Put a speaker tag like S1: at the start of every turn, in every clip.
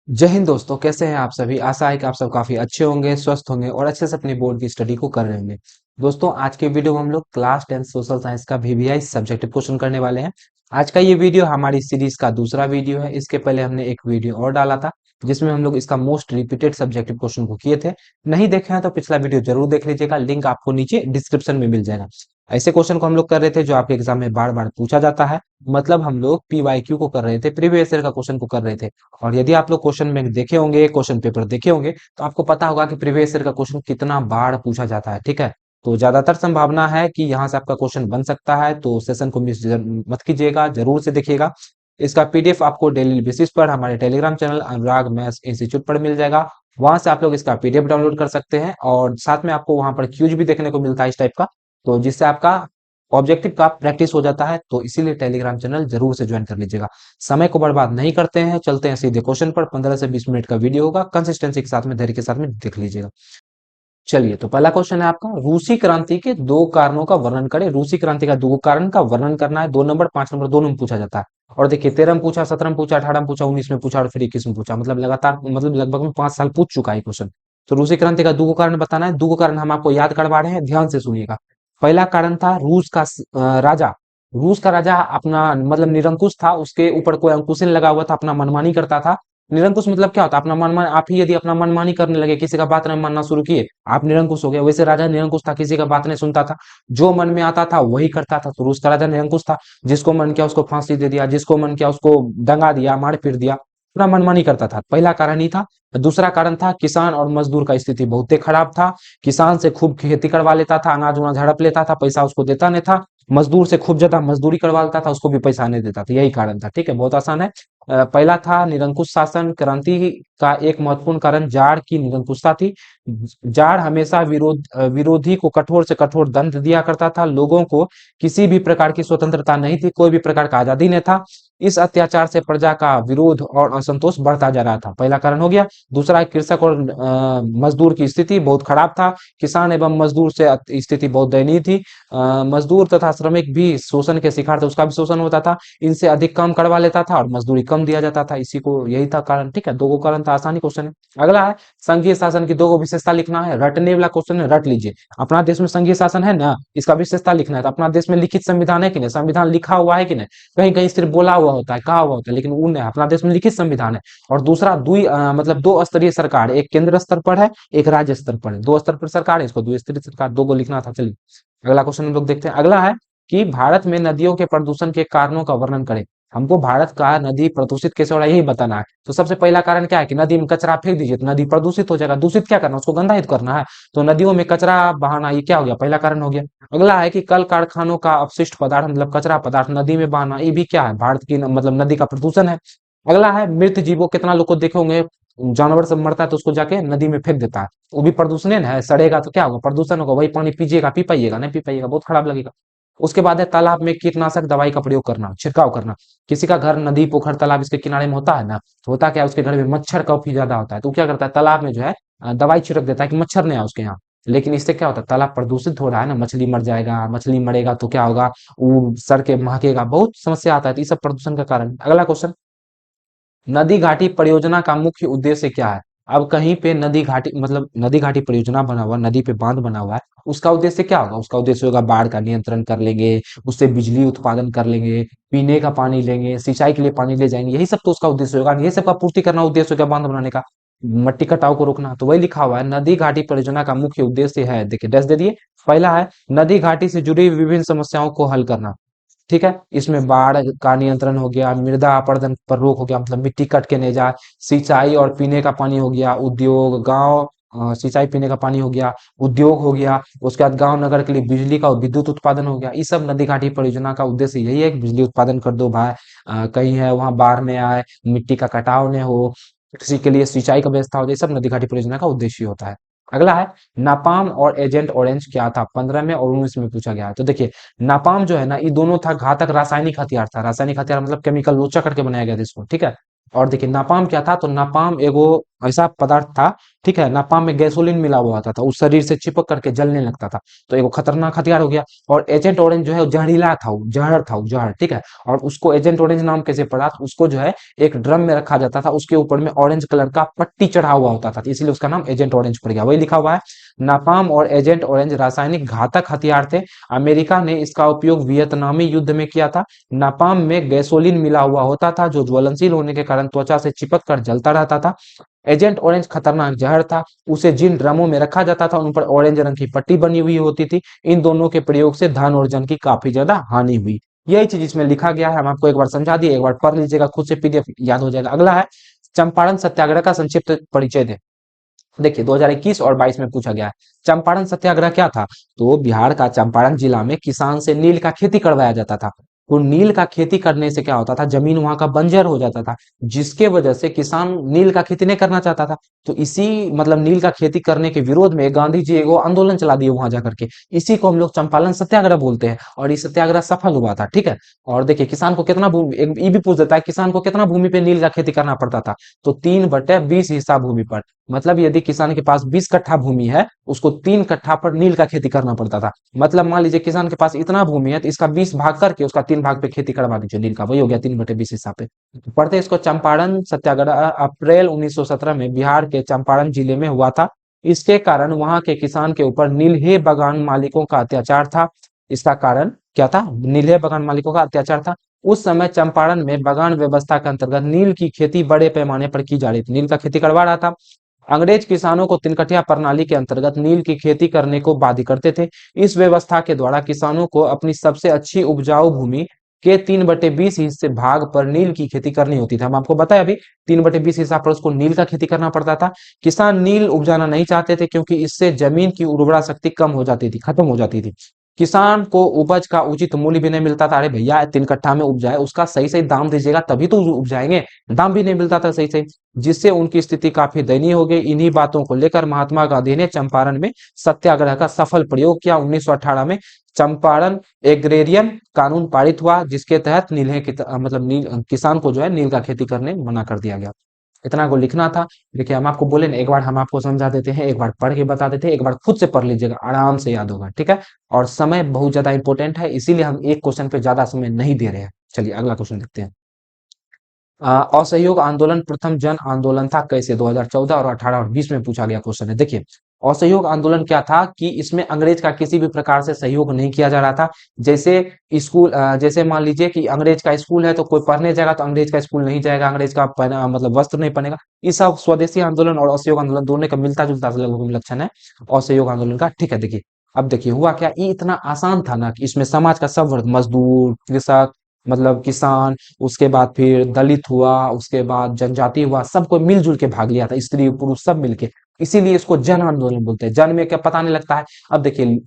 S1: जय हिंद दोस्तों, कैसे हैं आप सभी। आशा है कि आप सब काफी अच्छे होंगे, स्वस्थ होंगे और अच्छे से अपनी बोर्ड की स्टडी को कर रहे होंगे। दोस्तों, आज के वीडियो में हम लोग क्लास 10 सोशल साइंस का वीवीआई सब्जेक्टिव क्वेश्चन करने वाले हैं। आज का ये वीडियो हमारी सीरीज का दूसरा वीडियो है। इसके पहले हमने एक वीडियो और डाला था जिसमें हम लोग इसका मोस्ट रिपीटेड सब्जेक्टिव क्वेश्चन को किए थे। नहीं देखे हैं तो पिछला वीडियो जरूर देख लीजिएगा, लिंक आपको नीचे डिस्क्रिप्शन में मिल जाएगा। ऐसे क्वेश्चन को हम लोग कर रहे थे जो आपके एग्जाम में बार बार पूछा जाता है। मतलब हम लोग पीवाईक्यू को कर रहे थे, प्रीवियस ईयर का क्वेश्चन को कर रहे थे। और यदि आप लोग क्वेश्चन बैंक देखे होंगे, क्वेश्चन पेपर देखे होंगे, तो आपको पता होगा कि प्रीवियस ईयर का क्वेश्चन कितना बार पूछा जाता है। ठीक है, तो ज्यादातर संभावना है कि यहाँ से आपका क्वेश्चन बन सकता है, तो सेशन को मिस मत कीजिएगा, जरूर से देखिएगा। इसका पीडीएफ आपको डेली बेसिस पर हमारे टेलीग्राम चैनल अनुराग मैथ्स इंस्टीट्यूट पर मिल जाएगा। वहां से आप लोग इसका पीडीएफ डाउनलोड कर सकते हैं और साथ में आपको वहां पर क्यूज भी देखने को मिलता है इस टाइप का, तो जिससे आपका ऑब्जेक्टिव का प्रैक्टिस हो जाता है। तो इसीलिए टेलीग्राम चैनल जरूर से ज्वाइन कर लीजिएगा। समय को बर्बाद नहीं करते हैं, चलते हैं सीधे क्वेश्चन पर। 15 से 20 मिनट का वीडियो होगा, कंसिस्टेंसी के साथ में, धैर्य के साथ में देख लीजिएगा। चलिए, तो पहला क्वेश्चन है आपका, रूसी क्रांति के दो कारणों का वर्णन करें। रूसी क्रांति का दो कारण का वर्णन करना है। 2 नंबर 5 नंबर दोनों में पूछा जाता है। और देखिए, 13 में पूछा, 17 में पूछा, 18 में पूछा, 19 में पूछा और फिर 21 में पूछा। मतलब लगातार, मतलब लगभग में 5 साल पूछ चुका है क्वेश्चन। तो रूसी क्रांति का दो कारण बताना है। दो कारण हम आपको याद करवा रहे हैं, ध्यान से सुनिएगा। पहला कारण था रूस का राजा। रूस का राजा अपना मतलब निरंकुश था, उसके ऊपर कोई अंकुश नहीं लगा हुआ था, अपना मनमानी करता था। निरंकुश मतलब क्या होता है? अपना मनमानी, आप ही यदि अपना मनमानी करने लगे, किसी का बात नहीं मानना शुरू किए, आप निरंकुश हो गए। वैसे राजा निरंकुश था, किसी का बात नहीं सुनता था, जो मन में आता था वही करता था। तो रूस का राजा निरंकुश था, जिसको मन किया उसको फांसी दे दिया, जिसको मन किया उसको दंगा दिया, मार पीट दिया, अपना मनमानी करता था। पहला कारण ही था। दूसरा कारण था, किसान और मजदूर का स्थिति बहुत ही खराब था। किसान से खूब खेती करवा लेता था, अनाज उनाज हड़प लेता था, पैसा उसको देता नहीं था। मजदूर से खूब ज्यादा मजदूरी करवा लेता था, उसको भी पैसा नहीं देता था। यही कारण था। ठीक है, बहुत आसान है। पहला था निरंकुश शासन। क्रांति का एक महत्वपूर्ण कारण जाड़ की निरंकुशता थी। जाड़ हमेशा विरोधी को कठोर से कठोर दंड दिया करता था। लोगों को किसी भी प्रकार की स्वतंत्रता नहीं थी, कोई भी प्रकार का आजादी नहीं था। इस अत्याचार से प्रजा का विरोध और असंतोष बढ़ता जा रहा था। पहला कारण हो गया। दूसरा, कृषक और मजदूर की स्थिति बहुत खराब था। किसान एवं मजदूर से स्थिति बहुत दयनीय थी। मजदूर तथा श्रमिक भी शोषण के शिकार थे, उसका भी शोषण होता था। इनसे अधिक काम करवा लेता था और मजदूरी कम दिया जाता था। इसी को, यही था कारण। ठीक है, दो को कारण था, आसानी क्वेश्चन है। अगला है, संघीय शासन की दो विशेषता लिखना है। रटने वाला क्वेश्चन है, रट लीजिए। अपना देश में संघीय शासन है ना, इसका विशेषता लिखना है। तो अपना देश में लिखित संविधान है कि नहीं, संविधान लिखा हुआ है कि नहीं। कहीं कहीं सिर्फ बोला हुआ होता है, कहा हुआ होता है, लेकिन वो नहीं, अपना देश में लिखित संविधान है। और दूसरा, मतलब दो स्तरीय सरकार, एक केंद्र स्तर पर है, एक राज्य स्तर पर है। दो स्तर पर सरकार है, इसको दो स्तरीय सरकार, दो को लिखना था। चलिए, अगला क्वेश्चन हम लोग देखते हैं। अगला है कि भारत में नदियों के प्रदूषण के कारणों का वर्णन करें। हमको भारत का नदी प्रदूषित कैसे हो रहा है यही बताना है। तो सबसे पहला कारण क्या है कि नदी में कचरा फेंक दीजिए तो नदी प्रदूषित हो जाएगा। दूषित क्या करना है? उसको गंदा ही तो करना है। तो नदियों में कचरा बहाना, ये क्या हो गया? पहला कारण हो गया। अगला है कि कल कारखानों का अपशिष्ट पदार्थ मतलब कचरा पदार्थ नदी में बहाना, ये भी क्या है? भारत की मतलब नदी का प्रदूषण है। अगला है, मृत जीवों, कितना लोग को देखे होंगे, जानवर सब मरता है तो उसको जाके नदी में फेंक देता है, वो भी प्रदूषण है ना। सड़ेगा तो क्या होगा? प्रदूषण होगा। वही पानी पीजिएगा, पी पाइएगा? नहीं पी पाइएगा, बहुत खराब लगेगा। उसके बाद है, तालाब में कीटनाशक दवाई का प्रयोग करना, छिड़काव करना। किसी का घर नदी पोखर तालाब इसके किनारे में होता है ना, तो होता क्या है, उसके घर में मच्छर काफी ज्यादा होता है, तो क्या करता है, तालाब में जो है दवाई छिड़क देता है कि मच्छर नहीं आए उसके यहाँ। लेकिन इससे क्या होता है, तालाब प्रदूषित हो रहा है ना, मछली मर जाएगा, मछली मरेगा तो क्या होगा, वो सर के महकेगा, बहुत समस्या आता है। तो ये सब प्रदूषण का कारण। अगला क्वेश्चन, नदी घाटी परियोजना का मुख्य उद्देश्य क्या है? अब कहीं पे नदी घाटी मतलब नदी घाटी परियोजना बना हुआ, नदी पे बांध बना हुआ है, उसका उद्देश्य क्या होगा? उसका उद्देश्य होगा बाढ़ का नियंत्रण कर लेंगे, उससे बिजली उत्पादन कर लेंगे, पीने का पानी लेंगे, सिंचाई के लिए पानी ले जाएंगे, यही सब तो उसका उद्देश्य होगा। यही सब का पूर्ति करना उद्देश्य होगा बांध बनाने का, मट्टी कटाव को रोकना। तो वही लिखा हुआ है, नदी घाटी परियोजना का मुख्य उद्देश्य है, देखिए डैश दे दिए। पहला है, नदी घाटी से जुड़ी विभिन्न समस्याओं को हल करना। ठीक है, इसमें बाढ़ का नियंत्रण हो गया, मृदा अपरदन पर रोक हो गया, मतलब मिट्टी कट के नहीं जाए, सिंचाई और पीने का पानी हो गया, उद्योग गांव, सिंचाई पीने का पानी हो गया, उद्योग हो गया, उसके बाद गांव नगर के लिए बिजली का विद्युत उत्पादन हो गया। ये सब नदी घाटी परियोजना का उद्देश्य यही है कि बिजली उत्पादन कर दो भाई, कहीं है वहां बाढ़ नहीं आए, मिट्टी का कटाव नहीं हो, कृषि के लिए सिंचाई का व्यवस्था हो जाए, सब नदी घाटी परियोजना का उद्देश्य होता है। अगला है, नापाम और एजेंट ऑरेंज क्या था? 15 में और 19 में पूछा गया है। तो देखिए, नापाम जो है ना, ये दोनों था घातक रासायनिक हथियार था। रासायनिक हथियार मतलब केमिकल लोचा करके बनाया गया था इसको। ठीक है, और देखिए नापाम क्या था, तो नापाम एगो ऐसा पदार्थ था, ठीक है। नापाम में गैसोलीन मिला हुआ होता था, उस शरीर से चिपक करके जलने लगता था, तो एक वो खतरनाक हथियार हो गया। और एजेंट ऑरेंज जो है वो जहरीला था, वो जहर था, वो जहर, ठीक है। और उसको एजेंट ऑरेंज नाम कैसे पड़ा, उसको जो है एक ड्रम में रखा जाता था, उसके ऊपर में ऑरेंज कलर का पट्टी चढ़ा हुआ होता था, इसलिए उसका नाम एजेंट ऑरेंज पड़ गया। वही लिखा हुआ है, नापाम और एजेंट ऑरेंज रासायनिक घातक हथियार थे। अमेरिका ने इसका उपयोग वियतनामी युद्ध में किया था। नापाम में गैसोलीन मिला हुआ होता था, जो ज्वलनशील होने के कारण त्वचा से चिपक कर जलता रहता था। एजेंट ऑरेंज खतरनाक जहर था, उसे जिन ड्रमों में रखा जाता था उन पर ऑरेंज रंग की पट्टी बनी हुई होती थी। इन दोनों के प्रयोग से धन और जन की काफी ज्यादा हानि हुई। यही चीज इसमें लिखा गया है, हम आपको एक बार समझा दिए, एक बार पढ़ लीजिएगा, खुद से पीडीएफ याद हो जाएगा। अगला है, चंपारण सत्याग्रह का संक्षिप्त परिचय दे। देखिए 2021 और 22 में पूछा गया है, चंपारण सत्याग्रह क्या था। तो बिहार का चंपारण जिला में किसान से नील का खेती करवाया जाता था। तो नील का खेती करने से क्या होता था, जमीन वहां का बंजर हो जाता था, जिसके वजह से किसान नील का खेती नहीं करना चाहता था। तो इसी मतलब नील का खेती करने के विरोध में गांधी जी एगो आंदोलन चला दिए वहां जाकर के, इसी को हम लोग चंपारण सत्याग्रह बोलते हैं, और ये सत्याग्रह सफल हुआ था, ठीक है। और देखिए किसान को कितना भूमि, ये भी पूछ देता है, किसान को कितना भूमि पे नील का खेती करना पड़ता था। तो 3/20 हिस्सा भूमि पर, मतलब यदि किसान के पास 20 कट्ठा भूमि है, उसको 3 कट्ठा पर नील का खेती करना पड़ता था। मतलब मान लीजिए किसान के पास इतना भूमि है, तो इसका 20 भाग करके उसका 3 भाग पे खेती करवा दीजिए नील का, वही हो गया 3/20 हिस्सा पे। पढ़ते हैं इसको, चंपारण सत्याग्रह अप्रैल 1917 में बिहार के चंपारण जिले में हुआ था। इसके कारण वहां के किसान के ऊपर नीलहे बागान मालिकों का अत्याचार था। इसका कारण क्या था, नीलहे बागान मालिकों का अत्याचार था। उस समय चंपारण में बागान व्यवस्था के अंतर्गत नील की खेती बड़े पैमाने पर की जा रही थी, नील का खेती करवा रहा था। अंग्रेज किसानों को तिनकटिया प्रणाली के अंतर्गत नील की खेती करने को बाध्य करते थे। इस व्यवस्था के द्वारा किसानों को अपनी सबसे अच्छी उपजाऊ भूमि के 3/20 हिस्से भाग पर नील की खेती करनी होती थी। हम आपको बताया अभी, 3/20 हिस्सा पर उसको नील का खेती करना पड़ता था। किसान नील उपजाना नहीं चाहते थे, क्योंकि इससे जमीन की उर्वरा शक्ति कम हो जाती थी, खत्म हो जाती थी। किसान को उपज का उचित मूल्य भी नहीं मिलता था। अरे भैया 3 कट्ठा में उपजाए, उसका सही सही दाम दीजिएगा तभी तो उपजाएंगे, दाम भी नहीं मिलता था सही सही, जिससे उनकी स्थिति काफी दयनीय हो गई। इन्हीं बातों को लेकर महात्मा गांधी ने चंपारण में सत्याग्रह का सफल प्रयोग किया। 1918 में चंपारण एग्रेरियन कानून पारित हुआ, जिसके तहत नील की मतलब नील किसान को जो है नील का खेती करने मना कर दिया गया। इतना को लिखना था। देखिए हम आपको बोले ना, एक बार हम आपको समझा देते हैं, एक बार पढ़ के बता देते हैं, एक बार खुद से पढ़ लीजिएगा, आराम से याद होगा, ठीक है। और समय बहुत ज्यादा इंपॉर्टेंट है, इसीलिए हम एक क्वेश्चन पे ज्यादा समय नहीं दे रहे हैं। चलिए अगला क्वेश्चन देखते हैं। असहयोग आंदोलन प्रथम जन आंदोलन था कैसे, 2014 और 18 और 20 में पूछा गया क्वेश्चन है। देखिए असहयोग आंदोलन क्या था कि इसमें अंग्रेज का किसी भी प्रकार से सहयोग नहीं किया जा रहा था। जैसे स्कूल, जैसे मान लीजिए कि अंग्रेज का स्कूल है, तो कोई पढ़ने जाएगा तो अंग्रेज का स्कूल नहीं जाएगा, अंग्रेज का मतलब वस्त्र नहीं पहनेगा। ये सब स्वदेशी आंदोलन और असहयोग आंदोलन दोनों का मिलता जुलता लगभग लक्षण है असहयोग आंदोलन का, ठीक है। देखिए अब देखिए हुआ क्या, ये इतना आसान था ना कि इसमें समाज का सब वर्ग, मजदूर, कृषक, मतलब किसान, उसके बाद फिर दलित हुआ, उसके बाद जनजाति हुआ, सबको मिलजुल के भाग लिया था, स्त्री पुरुष सब मिलके। इसीलिए इसको जन आंदोलन बोलते हैं। जन में क्या पता नहीं लगता है। अब देखिए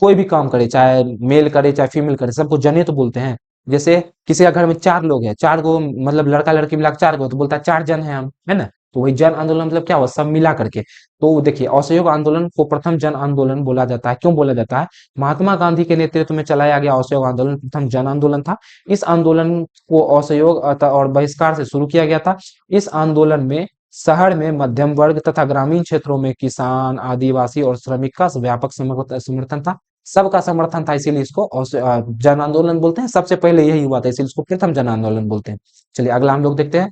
S1: कोई भी काम करे, चाहे मेल करे चाहे फीमेल करे, सबको जने तो बोलते हैं। जैसे किसी का घर में 4 लोग हैं, 4 गो मतलब लड़का लड़की मिला के 4 गो, तो बोलता है 4 जन है हम, है ना। तो वही जन आंदोलन मतलब क्या हुआ, सब मिला करके। तो देखिए असहयोग आंदोलन को प्रथम जन आंदोलन बोला जाता है। क्यों बोला जाता है, महात्मा गांधी के नेतृत्व में चलाया गया असहयोग आंदोलन प्रथम जन आंदोलन था। इस आंदोलन को असहयोग और बहिष्कार से शुरू किया गया था। इस आंदोलन में शहर में मध्यम वर्ग तथा ग्रामीण क्षेत्रों में किसान, आदिवासी और श्रमिक का व्यापक समर्थन था, सबका समर्थन था, इसीलिए इसको जन आंदोलन बोलते हैं। सबसे पहले यही हुआ था, इसीलिए इसको प्रथम जन आंदोलन बोलते हैं। चलिए अगला हम लोग देखते हैं,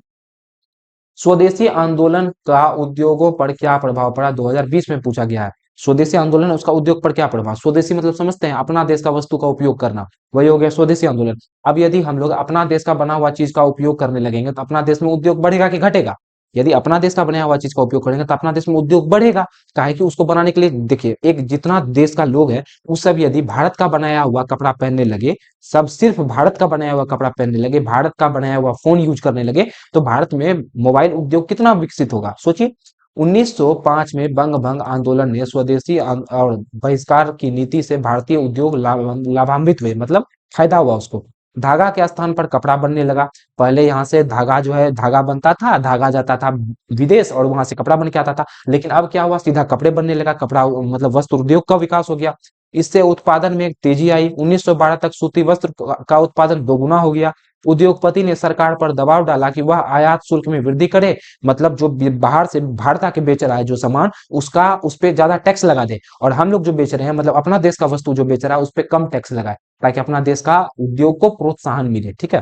S1: स्वदेशी आंदोलन का उद्योगों पर क्या प्रभाव पड़ा, 2020 में पूछा गया है। स्वदेशी आंदोलन उसका उद्योग पर क्या प्रभाव, स्वदेशी मतलब समझते हैं अपना देश का वस्तु का उपयोग करना, वही हो गया स्वदेशी आंदोलन। अब यदि हम लोग अपना देश का बना हुआ चीज का उपयोग करने लगेंगे, तो अपना देश में उद्योग बढ़ेगा कि घटेगा। यदि अपना देश का बनाया हुआ चीज का उपयोग करेंगे तो अपना देश में उद्योग बढ़ेगा। काहे कि उसको बनाने के लिए देखिए, एक जितना देश का लोग है, वो सब यदि भारत का बनाया हुआ कपड़ा पहनने लगे, सब सिर्फ भारत का बनाया हुआ कपड़ा पहनने लगे, भारत का बनाया हुआ फोन यूज करने लगे, तो भारत में मोबाइल उद्योग कितना विकसित होगा, सोचिए। 1905 में बंग भंग आंदोलन ने स्वदेशी और बहिष्कार की नीति से भारतीय उद्योग लाभान्वित हुए, मतलब फायदा हुआ उसको। धागा के स्थान पर कपड़ा बनने लगा। पहले यहाँ से धागा जो है, धागा बनता था, धागा जाता था विदेश और वहां से कपड़ा बन के आता था। लेकिन अब क्या हुआ, सीधा कपड़े बनने लगा, कपड़ा मतलब वस्त्र उद्योग का विकास हो गया। इससे उत्पादन में एक तेजी आई। 1912 तक सूती वस्त्र का उत्पादन दोगुना हो गया। उद्योगपति ने सरकार पर दबाव डाला कि वह आयात शुल्क में वृद्धि करे, मतलब जो बाहर से भारत आके बेच रहा है जो सामान, उसका उस पे ज्यादा टैक्स लगा दे, और हम लोग जो बेच रहे हैं मतलब अपना देश का वस्तु जो बेच रहा है उस पे कम टैक्स लगाए, ताकि अपना देश का उद्योग को प्रोत्साहन मिले। ठीक है,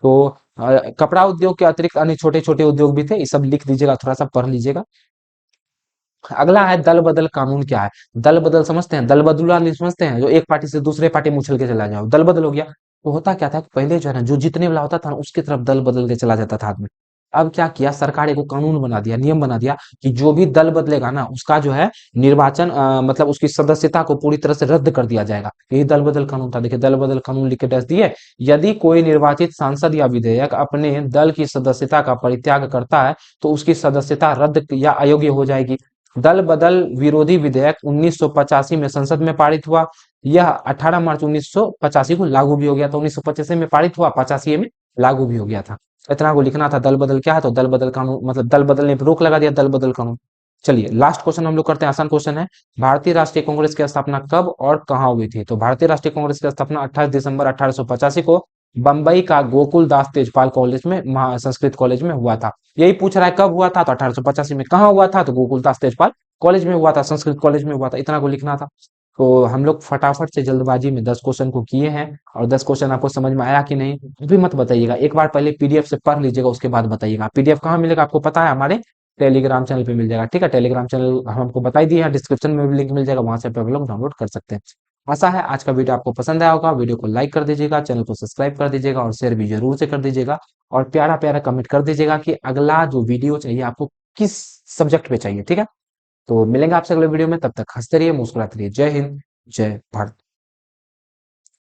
S1: तो कपड़ा उद्योग के अतिरिक्त अन्य छोटे छोटे उद्योग भी थे, ये सब लिख दीजिएगा, थोड़ा सा पढ़ लीजिएगा। अगला है दल बदल कानून। क्या है दल बदल? समझते हैं दल बदलुआ नहीं समझते हैं, जो एक पार्टी से दूसरे पार्टी में उछल के चला जाओ, दल बदल हो गया। तो होता क्या था कि पहले जो है ना, जो जीतने वाला होता था ना उसकी तरफ दल बदल के चला जाता था आदमी। अब क्या किया सरकार, एक कानून बना दिया, नियम बना दिया कि जो भी दल बदलेगा ना उसका जो है निर्वाचन मतलब उसकी सदस्यता को पूरी तरह से रद्द कर दिया जाएगा। यही दल बदल कानून था। देखिए दल बदल कानून लिख के दस दिए, यदि कोई निर्वाचित सांसद या विधेयक अपने दल की सदस्यता का परित्याग करता है तो उसकी सदस्यता रद्द या अयोग्य हो जाएगी। दल बदल विरोधी विधेयक 1985 में संसद में पारित हुआ। यह 18 मार्च 1985 को लागू भी हो गया था। 1985 में पारित हुआ, 85 में लागू भी हो गया था। इतना को लिखना था। दल बदल क्या है? तो दल बदल कानून मतलब दल बदलने पर रोक लगा दिया, दल बदल कानून। चलिए लास्ट क्वेश्चन हम लोग करते हैं, आसान क्वेश्चन है। भारतीय राष्ट्रीय कांग्रेस की स्थापना कब और कहाँ हुई थी? तो भारतीय राष्ट्रीय कांग्रेस की स्थापना 28 दिसंबर 1885 को बंबई का गोकुल दास तेजपाल कॉलेज में, संस्कृत कॉलेज में हुआ था। यही पूछ रहा है कब हुआ था, तो 1885 में। कहाँ हुआ था? तो गोकुलदास तेजपाल कॉलेज में हुआ था, संस्कृत कॉलेज में हुआ था। इतना को लिखना था। तो हम लोग फटाफट से जल्दबाजी में 10 क्वेश्चन को किए हैं, और 10 क्वेश्चन आपको समझ में आया कि नहीं भी मत बताइएगा, एक बार पहले पीडीएफ से पढ़ लीजिएगा, उसके बाद बताइएगा। पीडीएफ कहाँ मिलेगा आपको पता है? हमारे टेलीग्राम चैनल पे मिल जाएगा। ठीक है, टेलीग्राम चैनल हम आपको बता ही दिए हैं, डिस्क्रिप्शन में भी लिंक मिल जाएगा, वहां से आप लोग डाउनलोड कर सकते हैं। आशा है आज का वीडियो आपको पसंद आया होगा। वीडियो को लाइक कर दीजिएगा, चैनल को सब्सक्राइब कर दीजिएगा, और शेयर भी जरूर से कर दीजिएगा। और प्यारा प्यारा कमेंट कर दीजिएगा कि अगला जो वीडियो चाहिए आपको किस सब्जेक्ट पे चाहिए। ठीक है, तो मिलेंगे आपसे अगले वीडियो में, तब तक हंसते रहिए, मुस्कुराते रहिए। जय हिंद, जय भारत।